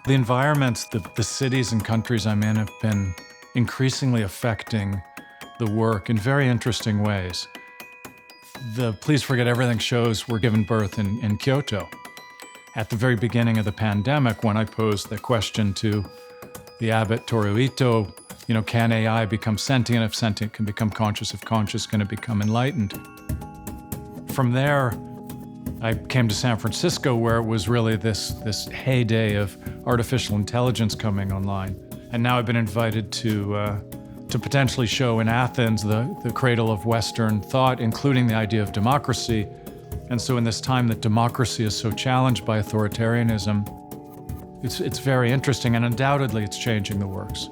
The environments, the cities and countries I'm in have been increasingly affecting the work in very interesting ways. The Please Forget Everything shows were given birth in Kyoto. At the very beginning of the pandemic, when I posed the question to the abbot Toru Ito, can AI become sentient? If sentient can become conscious, if conscious can it become enlightened? From there, I came to San Francisco, where it was really this heyday of artificial intelligence coming online. And now I've been invited to potentially show in Athens the cradle of Western thought, including the idea of democracy. And so in this time that democracy is so challenged by authoritarianism, it's very interesting, and undoubtedly it's changing the works.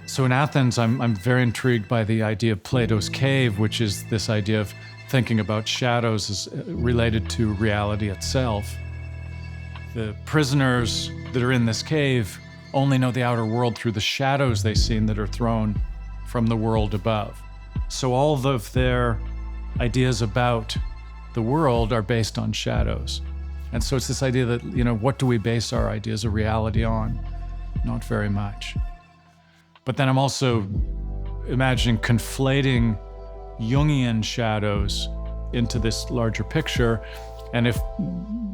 So in Athens, I'm very intrigued by the idea of Plato's Cave, which is this idea of thinking about shadows as related to reality itself. The prisoners that are in this cave only know the outer world through the shadows they see that are thrown from the world above. So all of their ideas about the world are based on shadows. And so it's this idea that, what do we base our ideas of reality on? Not very much. But then I'm also imagining conflating Jungian shadows into this larger picture. And if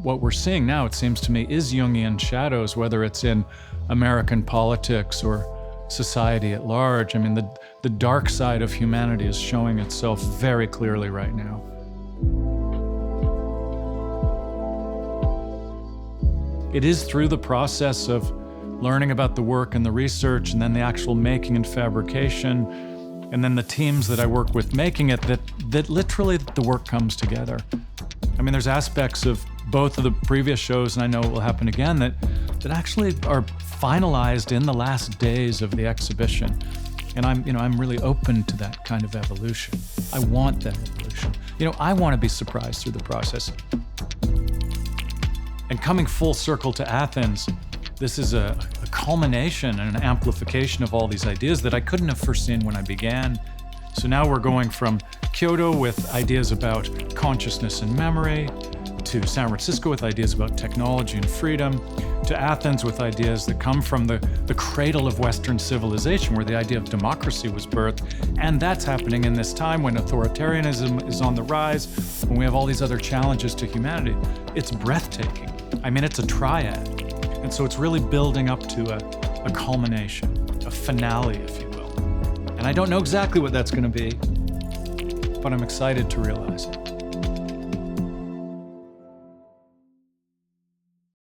what we're seeing now, it seems to me, is Jungian shadows, whether it's in American politics or society at large. I mean, the dark side of humanity is showing itself very clearly right now. It is through the process of learning about the work and the research, and then the actual making and fabrication, and then the teams that I work with making it, that literally the work comes together. I mean, there's aspects of both of the previous shows, and I know it will happen again, that actually are finalized in the last days of the exhibition. And I'm really open to that kind of evolution. I want that evolution. I want to be surprised through the process. And coming full circle to Athens, this is a culmination and an amplification of all these ideas that I couldn't have foreseen when I began. So now we're going from Kyoto with ideas about consciousness and memory, to San Francisco with ideas about technology and freedom, to Athens with ideas that come from the cradle of Western civilization, where the idea of democracy was birthed. And that's happening in this time when authoritarianism is on the rise, when we have all these other challenges to humanity. It's breathtaking. I mean, it's a triad. And so it's really building up to a culmination, a finale, if you will. And I don't know exactly what that's going to be, but I'm excited to realize it.